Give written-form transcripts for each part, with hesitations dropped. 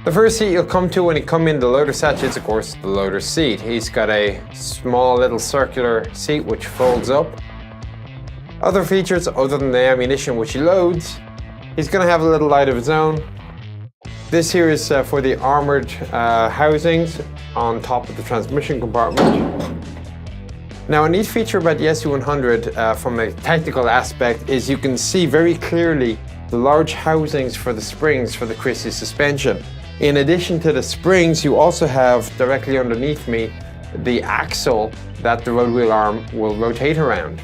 The first seat you'll come to when you come in the loader's hatch is, of course, the loader's seat. He's got a small little circular seat which folds up. Other features other than the ammunition which he loads, he's going to have a little light of his own. This here is for the armoured housings on top of the transmission compartment. Now, a neat feature about the SU-100 from a technical aspect is you can see very clearly the large housings for the springs for the Christie suspension. In addition to the springs, you also have directly underneath me the axle that the road wheel arm will rotate around.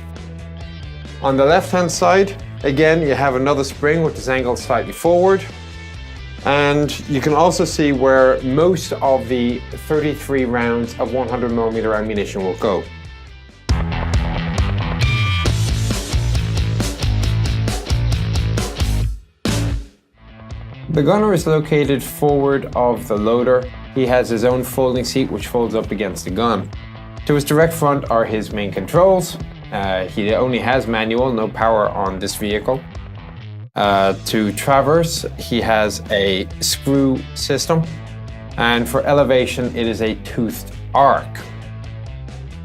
On the left-hand side, again, you have another spring which is angled slightly forward. And you can also see where most of the 33 rounds of 100mm ammunition will go. The gunner is located forward of the loader. He has his own folding seat which folds up against the gun. To his direct front are his main controls. He only has manual, no power on this vehicle. To traverse, he has a screw system, and for elevation, it is a toothed arc.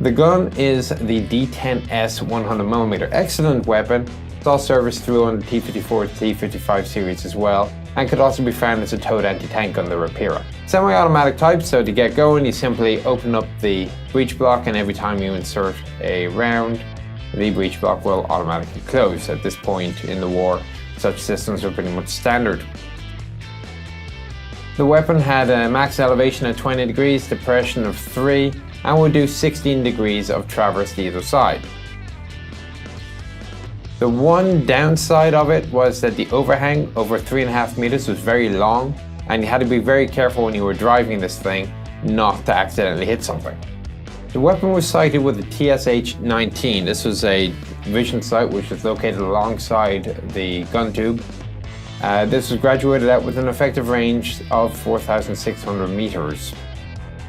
The gun is the D10S 100mm. Excellent weapon. It's all serviced through on the T-54 to T-55 series as well, and could also be found as a towed anti-tank on the Rapira. Semi-automatic type, so to get going, you simply open up the breech block, and every time you insert a round, the breech block will automatically close. At this point in the war, such systems are pretty much standard. The weapon had a max elevation at 20 degrees, depression of 3, and would do 16 degrees of traverse to either side. The one downside of it was that the overhang over 3.5 meters was very long, and you had to be very careful when you were driving this thing not to accidentally hit something. The weapon was sighted with a TSH-19. This was a vision sight which is located alongside the gun tube. This was graduated out with an effective range of 4,600 meters.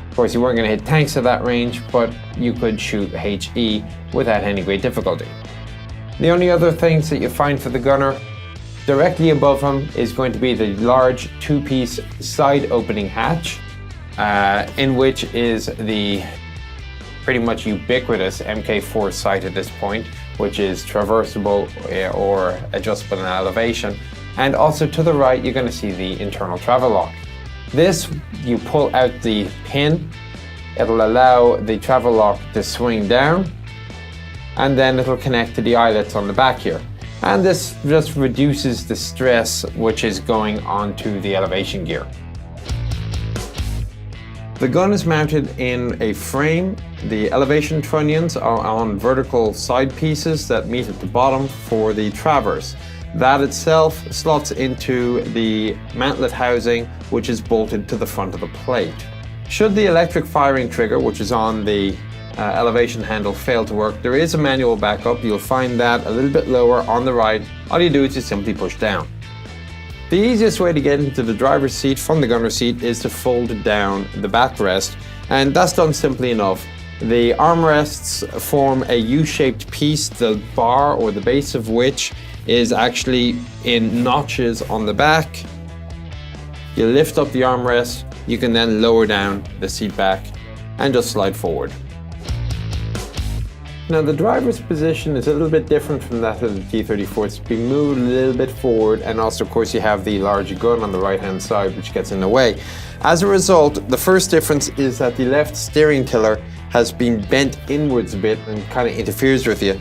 Of course, you weren't going to hit tanks at that range, but you could shoot HE without any great difficulty. The only other things that you find for the gunner, directly above him is going to be the large two-piece side opening hatch, in which is the pretty much ubiquitous Mk4 sight at this point, which is traversable or adjustable in elevation. And also to the right, you're going to see the internal travel lock. This, you pull out the pin, it'll allow the travel lock to swing down, and then it'll connect to the eyelets on the back here. And this just reduces the stress which is going onto the elevation gear. The gun is mounted in a frame. The elevation trunnions are on vertical side pieces that meet at the bottom for the traverse. That itself slots into the mantlet housing, which is bolted to the front of the plate. Should the electric firing trigger, which is on the elevation handle, fail to work, there is a manual backup. You'll find that a little bit lower on the right. All you do is just simply push down. The easiest way to get into the driver's seat from the gunner's seat is to fold down the backrest, and that's done simply enough. The armrests form a U-shaped piece, the bar or the base of which is actually in notches on the back. You lift up the armrest, you can then lower down the seat back and just slide forward. Now the driver's position is a little bit different from that of the T-34. It's being moved a little bit forward, and also of course you have the large gun on the right hand side which gets in the way. As a result, the first difference is that the left steering tiller has been bent inwards a bit and kind of interferes with you.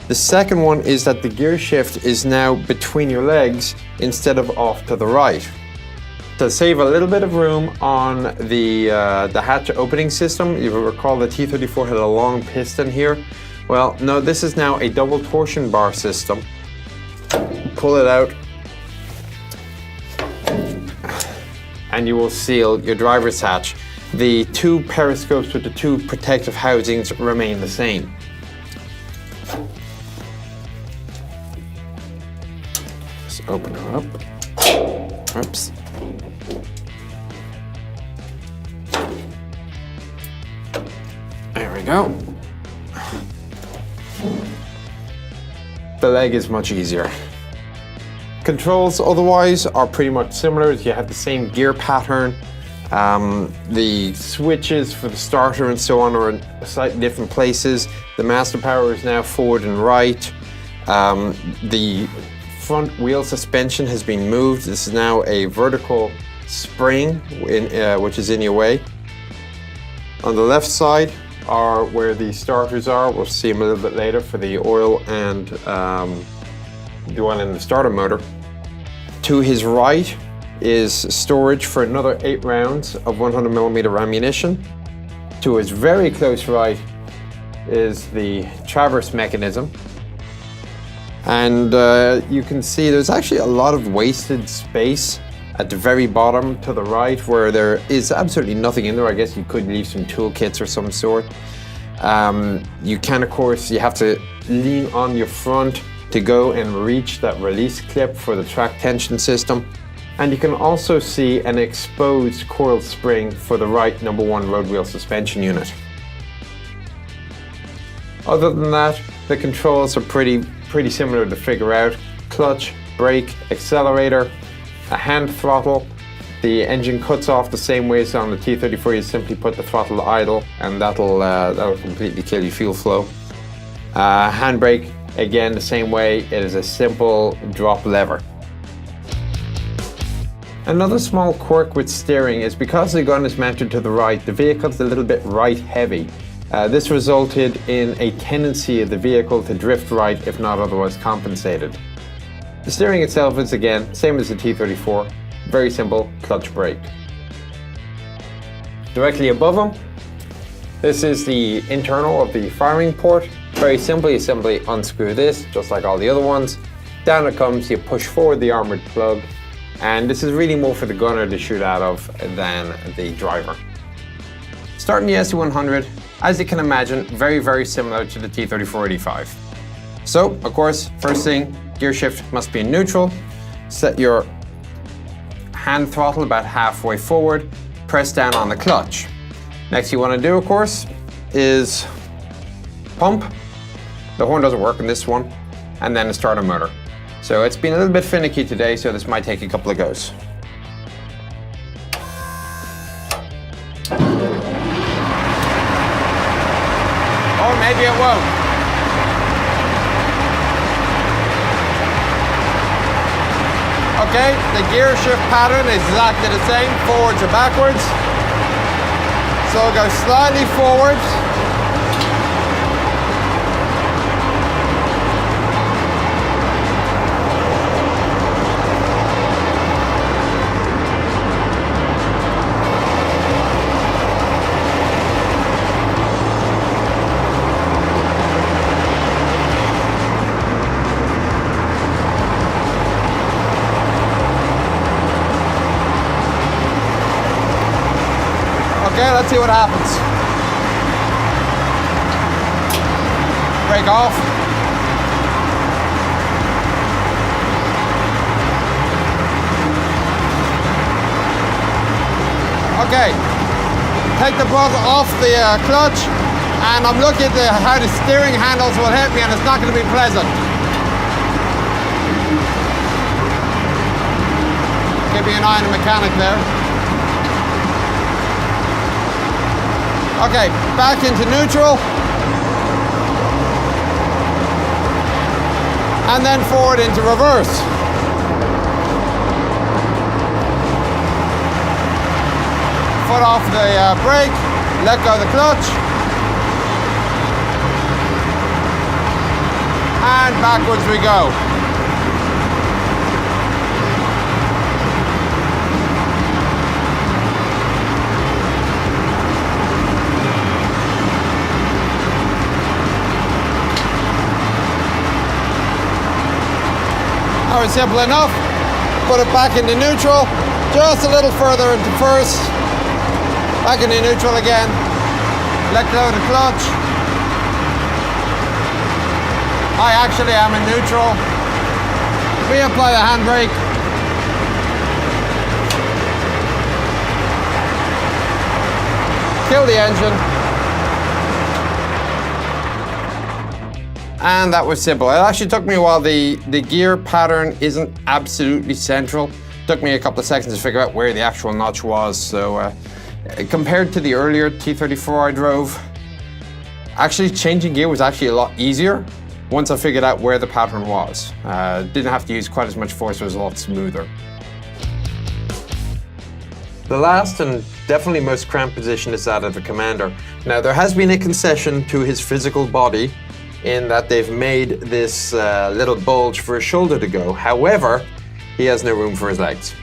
The second one is that the gear shift is now between your legs instead of off to the right. To save a little bit of room on the hatch opening system, you will recall the T-34 had a long piston here. Well, no, this is now a double torsion bar system. Pull it out, and you will seal your driver's hatch. The two periscopes with the two protective housings remain the same. Just open her up. Oops. There we go. The leg is much easier. Controls otherwise are pretty much similar. You have the same gear pattern. The switches for the starter and so on are in slightly different places. The master power is now forward and right. The front wheel suspension has been moved. This is now a vertical spring which is in your way. On the left side are where the starters are. We'll see them a little bit later for the oil and the one in the starter motor. To his right is storage for another 8 rounds of 100mm ammunition. To his very close right is the traverse mechanism. And you can see there's actually a lot of wasted space at the very bottom to the right where there is absolutely nothing in there. I guess you could leave some toolkits or some sort. You can, of course, you have to lean on your front to go and reach that release clip for the track tension system. And you can also see an exposed coil spring for the right number 1 road wheel suspension unit. Other than that, the controls are pretty similar to figure out. Clutch, brake, accelerator, a hand throttle. The engine cuts off the same way as on the T-34. You simply put the throttle to idle and that'll completely kill your fuel flow. Handbrake, again the same way. It is a simple drop lever. Another small quirk with steering is because the gun is mounted to the right, the vehicle's a little bit right heavy. This resulted in a tendency of the vehicle to drift right if not otherwise compensated. The steering itself is again same as the T-34, very simple clutch brake. Directly above him, this is the internal of the firing port. Very simply, you simply unscrew this just like all the other ones. Down it comes, you push forward the armored plug, and this is really more for the gunner to shoot out of than the driver. Starting the SU-100, as you can imagine, very similar to the T-34-85. So, of course, first thing, gear shift must be in neutral. Set your hand throttle about halfway forward, press down on the clutch. Next you want to do, of course, is pump. The horn doesn't work in this one, and then the starter motor. So it's been a little bit finicky today, so this might take a couple of goes. Or maybe it won't. Okay, the gear shift pattern is exactly the same, forwards or backwards. So go slightly forwards. Okay, let's see what happens. Brake off. Okay, take the plug off the clutch, and I'm looking at how the steering handles will hit me, and it's not going to be pleasant. Keeping an eye on the mechanic there. Okay, back into neutral. And then forward into reverse. Foot off the brake, let go of the clutch. And backwards we go. Alright, simple enough. Put it back into neutral, just a little further into first. Back into neutral again. Let go of the clutch. I actually am in neutral. Reapply the handbrake. Kill the engine. And that was simple. It actually took me a while. The gear pattern isn't absolutely central. It took me a couple of seconds to figure out where the actual notch was. So compared to the earlier T34 I drove, actually changing gear was actually a lot easier once I figured out where the pattern was. Didn't have to use quite as much force, it was a lot smoother. The last and definitely most cramped position is that of the commander. Now there has been a concession to his physical body in that they've made this little bulge for his shoulder to go. However, he has no room for his legs.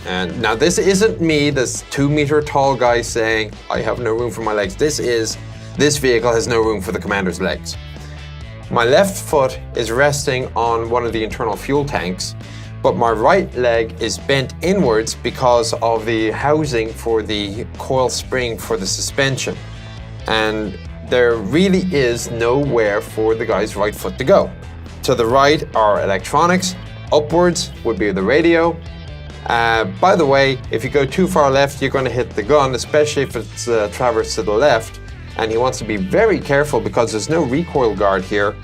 And now this isn't me, this 2-meter tall guy saying, I have no room for my legs. This vehicle has no room for the commander's legs. My left foot is resting on one of the internal fuel tanks, but my right leg is bent inwards because of the housing for the coil spring for the suspension. And there really is nowhere for the guy's right foot to go. To the right are electronics, upwards would be the radio. By the way, if you go too far left, you're going to hit the gun, especially if it's traversed to the left. And he wants to be very careful because there's no recoil guard here.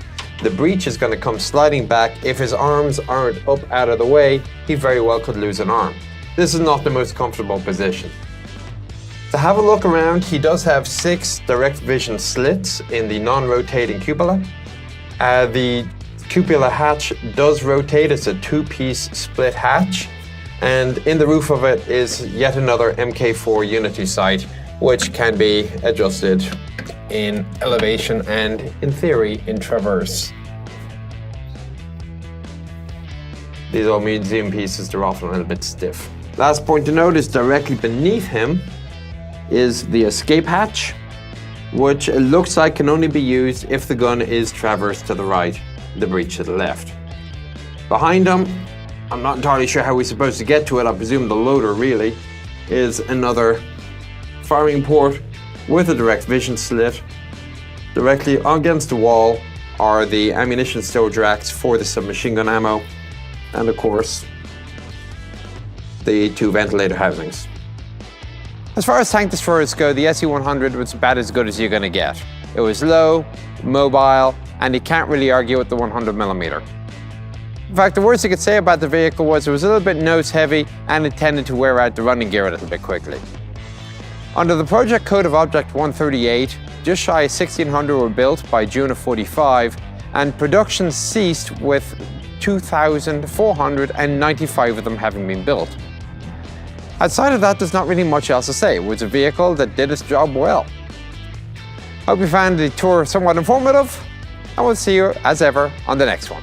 The breech is going to come sliding back. If his arms aren't up out of the way, he very well could lose an arm. This is not the most comfortable position. To have a look around, he does have 6 direct vision slits in the non-rotating cupola. The cupola hatch does rotate. It's a 2-piece split hatch. And in the roof of it is yet another Mk4 Unity sight, which can be adjusted in elevation and, in theory, in traverse. These old museum pieces, they're often a little bit stiff. Last point to note is directly beneath him is the escape hatch, which it looks like can only be used if the gun is traversed to the right, the breech to the left. Behind him, I'm not entirely sure how we're supposed to get to it. I presume the loader really is another firing port with a direct vision slit. Directly against the wall are the ammunition storage racks for the submachine gun ammo, and of course, the 2 ventilator housings. As far as tank destroyers go, the SU-100 was about as good as you're going to get. It was low, mobile, and you can't really argue with the 100mm. In fact, the worst you could say about the vehicle was it was a little bit nose heavy and it tended to wear out the running gear a little bit quickly. Under the Project Code of Object 138, just shy of 1,600 were built by June of '45, and production ceased with 2,495 of them having been built. Outside of that, there's not really much else to say. It was a vehicle that did its job well. Hope you found the tour somewhat informative, and we'll see you, as ever, on the next one.